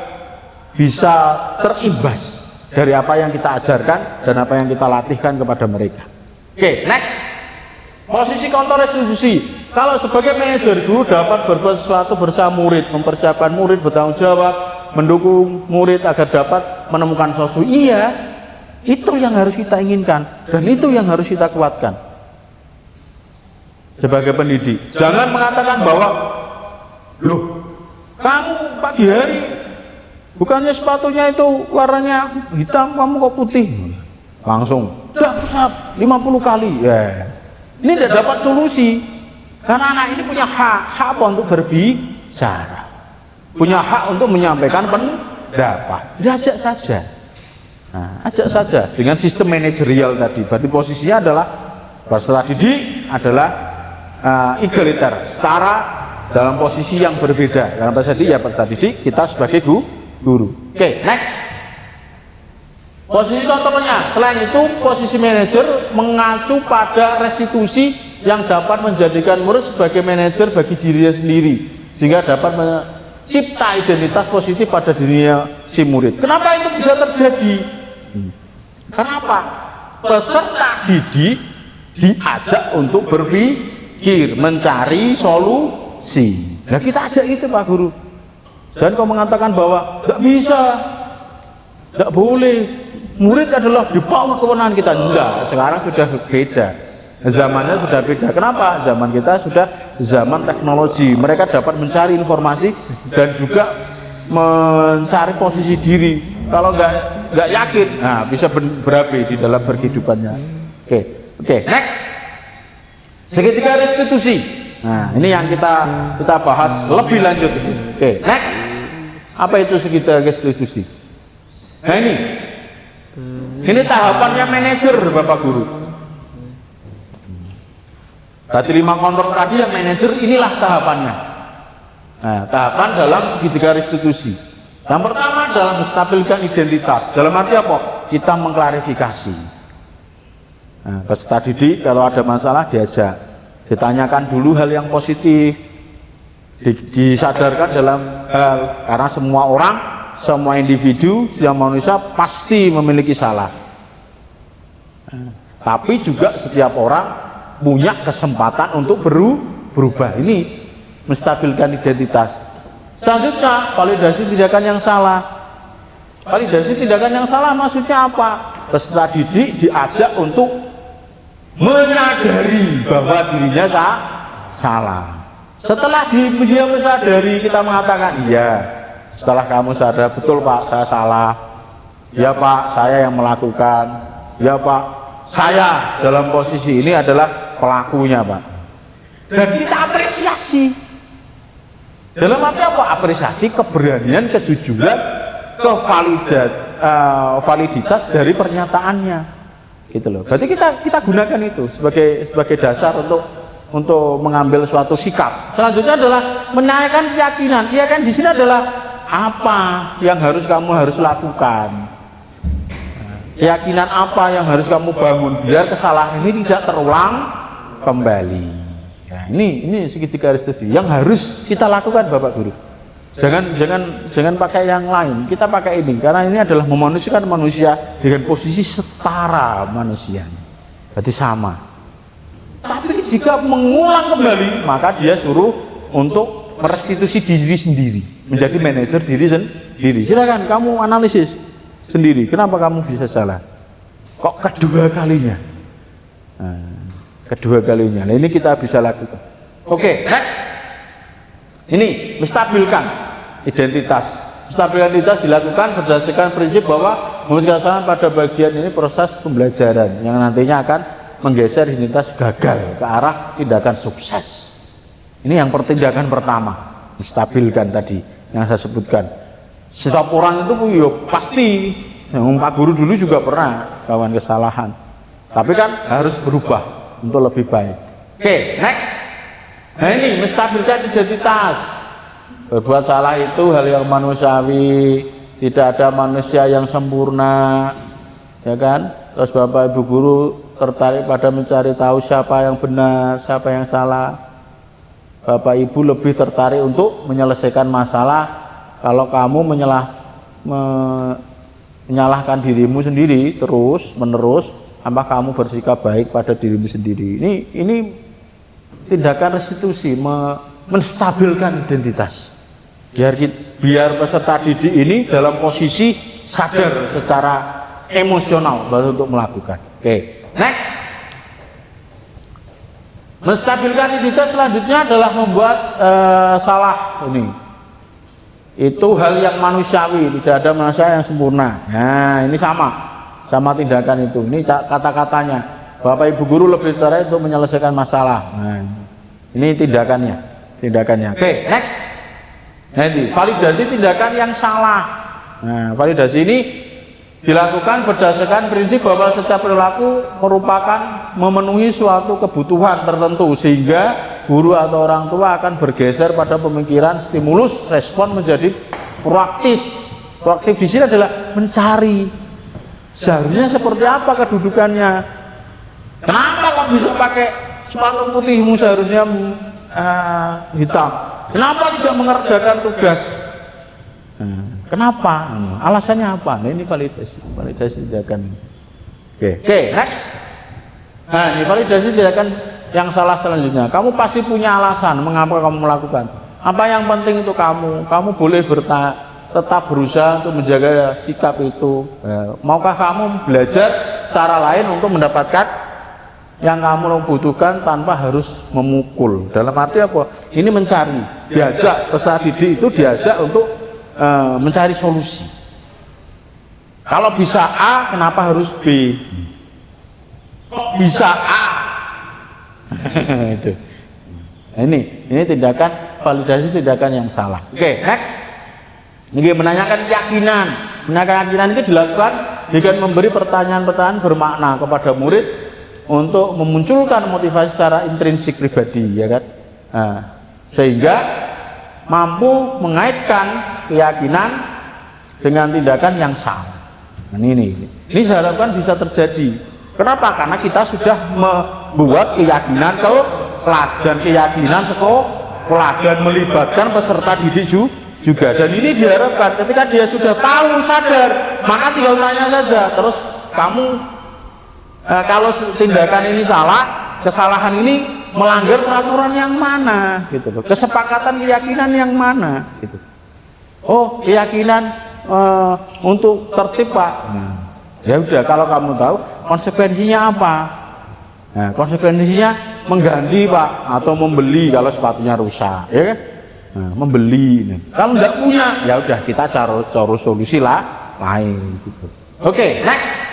bisa terimbas dari apa yang kita ajarkan dan apa yang kita latihkan kepada mereka. Oke, next. Posisi kontrol restitusi. Kalau sebagai manajer, guru dapat berbuat sesuatu bersama murid, mempersiapkan murid, bertanggung jawab, mendukung murid agar dapat menemukan solusi. Iya, itu yang harus kita inginkan dan itu yang harus kita kuatkan sebagai pendidik. Jangan mengatakan bahwa, loh, kamu pagi hari bukannya sepatunya itu warnanya hitam, kamu kok putih? Langsung dapat 50 kali. Ya, ini tidak dapat solusi karena anak ini punya hak apa untuk berbicara, punya hak untuk menyampaikan pendapat. Diajak saja. Nah, ajak saja dengan sistem manajerial tadi. Berarti posisinya adalah peserta didik adalah egaliter, setara dalam posisi yang berbeda. Dalam peserta didik ya peserta didik, kita sebagai guru. Oke, next. Posisi kontrolnya, selain itu posisi manajer mengacu pada restitusi yang dapat menjadikan murid sebagai manajer bagi dirinya sendiri, sehingga dapat mencipta identitas positif pada dirinya si murid. Kenapa itu bisa terjadi? Kenapa? Peserta didik diajak untuk berpikir, mencari solusi. Nah kita ajak itu Pak Guru. Jangan kau mengatakan bahwa tidak bisa, tidak boleh. Murid adalah di bawah kewenangan kita. Enggak, sekarang sudah beda. Zamannya sudah beda. Kenapa? Zaman kita sudah zaman teknologi. Mereka dapat mencari informasi dan juga mencari posisi diri. Kalau nggak yakin, nah bisa berapi di dalam berkehidupannya. Oke, next. Seketika restitusi. Nah, ini yang kita bahas lebih lanjut. Oke, next. Apa itu seketika restitusi? Nah ini tahapannya manajer Bapak Guru. Tadi 5 kontrol tadi yang manajer, inilah tahapannya. Nah, tahapan dalam segitiga restitusi. Yang pertama adalah menstabilkan identitas. Dalam arti apa? Kita mengklarifikasi. Nah, peserta didik kalau ada masalah diajak, ditanyakan dulu hal yang positif, disadarkan dalam hal, karena semua orang, semua individu, setiap manusia pasti memiliki salah. Nah, tapi juga setiap orang punya kesempatan untuk berubah. Ini menstabilkan identitas. Selanjutnya, validasi tindakan yang salah. Validasi tindakan yang salah maksudnya apa? Peserta didik diajak untuk menyadari bahwa dirinya salah. Setelah dia menyadari, kita mengatakan, iya, setelah kamu sadar, betul Pak, saya salah. Ya Pak, saya yang melakukan. Ya Pak, saya dalam posisi ini adalah pelakunya Pak. Dan kita apresiasi. Dalam arti apa? Apresiasi keberanian, kejujuran, validitas dari pernyataannya, gitu loh. Berarti kita gunakan itu sebagai dasar untuk mengambil suatu sikap. Selanjutnya adalah menaikkan keyakinan. Keyakinan di sini adalah apa yang kamu harus lakukan. Keyakinan apa yang harus kamu bangun biar kesalahan ini tidak terulang kembali. Ya, ini segitiga restitusi yang harus kita lakukan Bapak Guru. Jangan pakai yang lain. Kita pakai ini karena ini adalah memanusiakan manusia dengan posisi setara manusia. Berarti sama. Tapi jika mengulang kembali, maka dia suruh untuk merestitusi diri sendiri, menjadi manajer diri sendiri. Silakan kamu analisis sendiri. Kenapa kamu bisa salah? Kok kedua kalinya? Kedua kalinya. Nah, ini kita bisa lakukan. Oke, next. Ini menstabilkan identitas. Menstabilkan identitas dilakukan berdasarkan prinsip bahwa memberikan kesalahan pada bagian ini proses pembelajaran yang nantinya akan menggeser identitas gagal ke arah tindakan sukses. Ini yang tindakan pertama, menstabilkan tadi yang saya sebutkan. Setiap orang itu pasti, yang Pak Guru dulu juga pernah kawan kesalahan. Tapi kan harus berubah untuk lebih baik. Oke, next. Nah ini menstabilkan identitas. Berbuat salah itu hal yang manusiawi, tidak ada manusia yang sempurna, ya kan? Terus Bapak Ibu Guru tertarik pada mencari tahu siapa yang benar, siapa yang salah. Bapak Ibu lebih tertarik untuk menyelesaikan masalah. Kalau kamu menyalahkan dirimu sendiri terus menerus, apa kamu bersikap baik pada dirimu sendiri. Ini tindakan restitusi, menstabilkan identitas. Biar peserta didik ini dalam posisi sadar secara emosional baru untuk melakukan. Oke, next. Menstabilkan identitas selanjutnya adalah membuat salah ini. Itu hal yang manusiawi, tidak ada manusia yang sempurna. Nah, ini sama tindakan itu. Ini kata-katanya. Bapak Ibu Guru lebih tertarik untuk menyelesaikan masalah. Nah, ini tindakannya. Oke, next. Nanti validasi tindakan yang salah. Nah, validasi ini dilakukan berdasarkan prinsip bahwa setiap perilaku merupakan memenuhi suatu kebutuhan tertentu, sehingga guru atau orang tua akan bergeser pada pemikiran stimulus respon menjadi proaktif. Proaktif di sini adalah mencari seharusnya seperti apa kedudukannya. Kenapa kok bisa pakai sepatu putihmu seharusnya? hitam. Kenapa tidak mengerjakan tugas? Kenapa? Alasannya apa? Nah, ini validasi tindakan. Oke, next. Nah, ini validasi tindakan yang salah selanjutnya. Kamu pasti punya alasan mengapa kamu melakukan. Apa yang penting untuk kamu? Kamu boleh tetap berusaha untuk menjaga sikap itu. Maukah kamu belajar cara lain untuk mendapatkan yang kamu butuhkan tanpa harus memukul? Dalam arti apa? Ini mencari, diajak peserta didik itu diajak untuk mencari solusi. Kalau bisa A, kenapa harus B? Kok bisa A? Itu. Ini tindakan validasi tindakan yang salah. Oke, next. Ini menanyakan keyakinan. Menanyakan keyakinan itu dilakukan dengan memberi pertanyaan-pertanyaan bermakna kepada murid untuk memunculkan motivasi secara intrinsik pribadi, ya kan? Nah, sehingga mampu mengaitkan keyakinan dengan tindakan yang salah. Nah, ini saya harapkan bisa terjadi. Kenapa? Karena kita sudah membuat keyakinan ke kelas dan keyakinan sekolah dan melibatkan peserta didik juga. Dan ini diharapkan ketika dia sudah tahu, sadar, maka tinggal tanya saja. Terus kamu kalau tindakan ini salah, kesalahan ini melanggar peraturan yang mana, gitu loh. Kesepakatan keyakinan yang mana, gitu. Oh, keyakinan untuk tertib, Pak. Ya udah, kalau kamu tahu konsekuensinya apa? Nah, konsekuensinya mengganti, Pak, atau membeli kalau sepatunya rusak, ya kan? Nah, membeli. Kalau nggak punya, ya udah kita cari solusi lain. Gitu. Oke, next.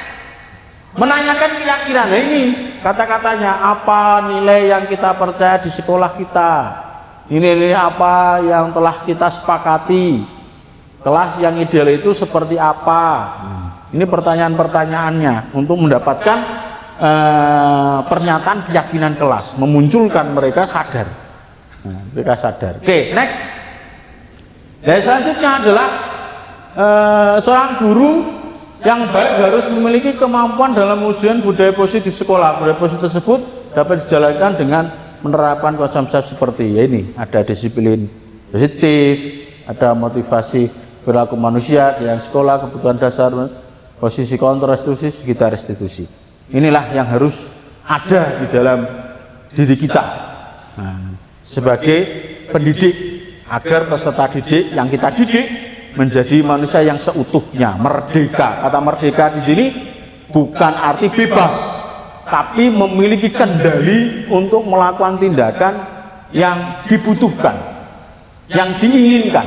Menanyakan keyakinan. Nah, ini kata-katanya apa nilai yang kita percaya di sekolah kita? Nilai apa yang telah kita sepakati? Kelas yang ideal itu seperti apa? Ini pertanyaan-pertanyaannya untuk mendapatkan pernyataan keyakinan kelas, memunculkan mereka sadar. Nah, mereka sadar. Oke, next. Dan selanjutnya adalah seorang guru yang baik harus memiliki kemampuan dalam ujian budaya positif di sekolah. Budaya positif tersebut dapat dijalankan dengan menerapkan konsep seperti ini. Ada disiplin positif, ada motivasi perilaku manusia, yang sekolah, kebutuhan dasar, posisi kontrol restitusi, sekitar restitusi. Inilah yang harus ada di dalam diri kita. Nah, sebagai pendidik, agar peserta didik yang kita didik menjadi manusia yang seutuhnya, merdeka. Kata merdeka di sini bukan arti bebas, tapi memiliki kendali untuk melakukan tindakan yang dibutuhkan, yang diinginkan.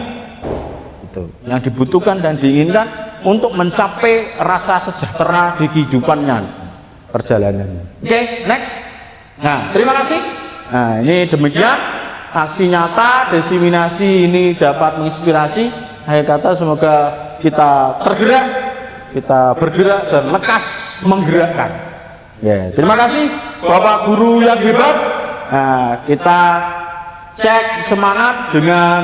Itu, yang dibutuhkan dan diinginkan untuk mencapai rasa sejahtera di kehidupannya, perjalanannya. Oke, next. Nah, terima kasih. Nah, ini demikian aksi nyata diseminasi ini dapat menginspirasi. Akhir kata, semoga kita tergerak, kita bergerak dan lekas menggerakkan. Ya, terima kasih Bapak Guru yang hebat. Nah, kita cek semangat dengan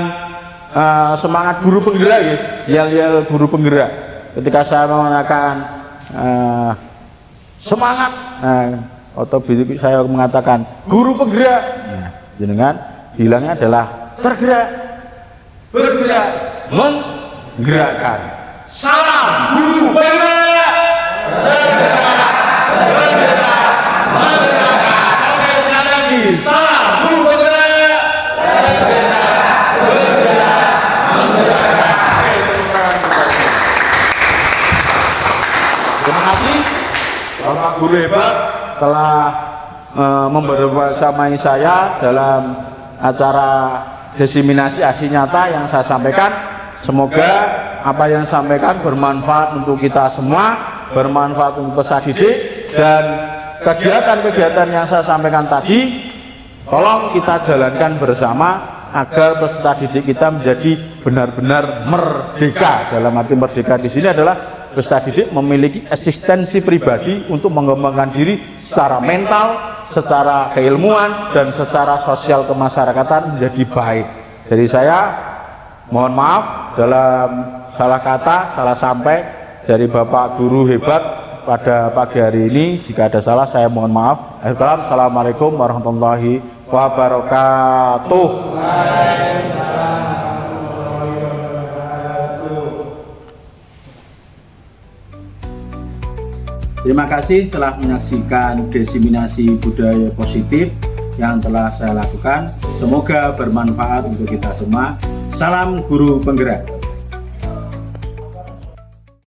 semangat guru penggerak, ya, yel-yel guru penggerak. Ketika saya mengatakan semangat, atau saya mengatakan guru penggerak, nah, jenengan bilangnya adalah tergerak, bergerak, menggerakkan. Salam guru penggerak. Bergerak, bergerak, menggerakkan. Oke, sekali lagi. Salam guru penggerak. Bergerak, bergerak, menggerakkan. Terima kasih Bapak Guru hebat telah membersamai saya dalam acara diseminasi aksi nyata yang saya sampaikan. Semoga apa yang saya sampaikan bermanfaat untuk kita semua, bermanfaat untuk peserta didik, dan kegiatan-kegiatan yang saya sampaikan tadi tolong kita jalankan bersama agar peserta didik kita menjadi benar-benar merdeka. Dalam arti merdeka di sini adalah peserta didik memiliki eksistensi pribadi untuk mengembangkan diri secara mental, secara keilmuan, dan secara sosial kemasyarakatan menjadi baik. Jadi saya mohon maaf dalam salah kata, salah sampai dari Bapak Guru hebat pada pagi hari ini. Jika ada salah, saya mohon maaf. Assalamualaikum warahmatullahi wabarakatuh. wabarakatuh. Terima kasih telah menyaksikan diseminasi budaya positif yang telah saya lakukan. Semoga bermanfaat untuk kita semua. Salam guru penggerak.